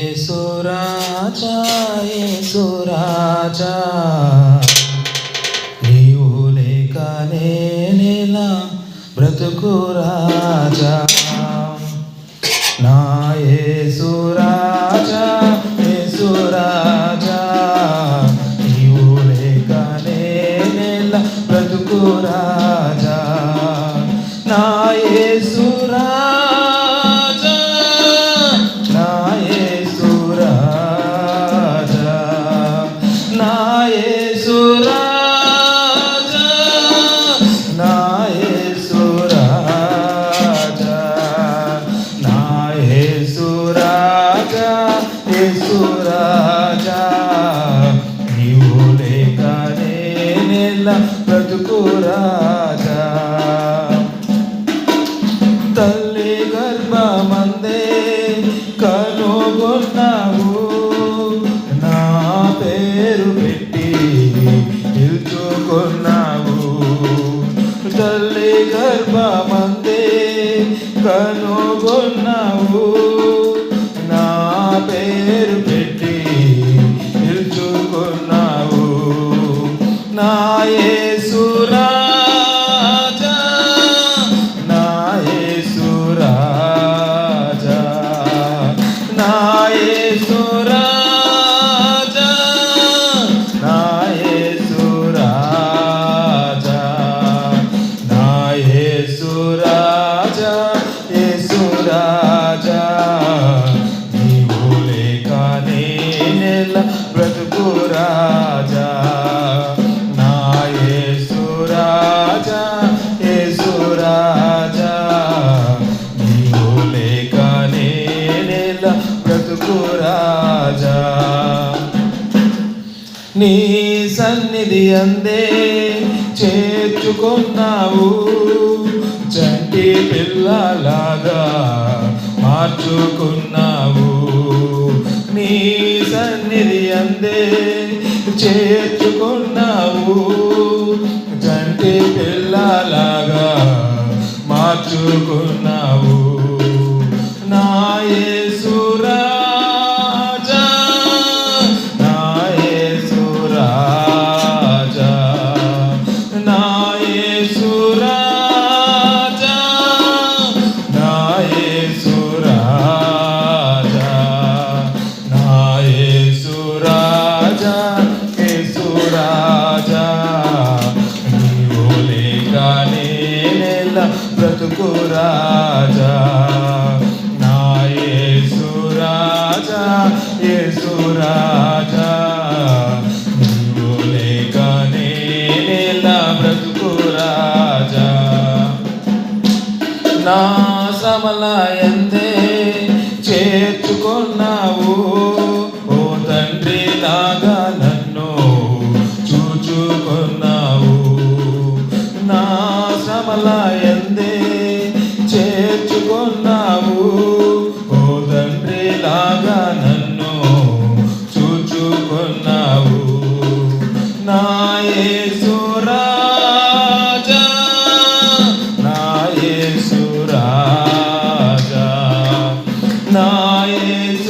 యేసురాజా యేసురాజా నీవు లేక నేనెలా బ్రతుకు రాజా నా యేసురాజా యేసురాజా నీవు లేక నేనెలా బ్రతుకు రాజా నా యేసురాజా యేసురాజా నీవు లేక నేనెలా బ్రతుకు రాజా తల్లి గర్భమందే కనుగొన్నావు నా పేరు పెట్టి పిలుచుకున్నావు తల్లి గర్భమందే కనుగొన్నావు పేరు పెట్టి పిలుచుకున్నావు నా యేసురాజా నా యేసురాజా నా యేసురాజా నా యేసురాజా నా యేసురాజా యేసురాజా బ్రతుకు రాజా నా యేసురాజా యేసురాజా నీవు లేక నేనెలా బ్రతుకు రాజా నీ సన్నిధి అందే చేర్చుకున్నావు చంటి పిల్లలాగా మార్చుకున్నావు నీ సన్నిధి అందే చేర్చుకున్నావు చంటి పిల్లలాగా మార్చుకున్నావు నా యేసురాజా నా యేసురాజా నా యేసురాజా నా యేసురాజా నా యేసురాజా యేసురాజా నీవు లేక నేనెలా బ్రతుకు రాజా నా యేసురాజా యేసురాజా నీవు లేక నేనెలా బ్రతుకు రాజా నా సమలయందే చేర్చుకున్నావు ఓ తండ్రి లాగా నన్ను చూచుకున్నావు నా సమలయందే చేర్చుకున్నావు ఓ తండ్రి లాగా నన్ను చూచుకున్నావు నా యేసురాజా నా యేసురాజా నా యేసు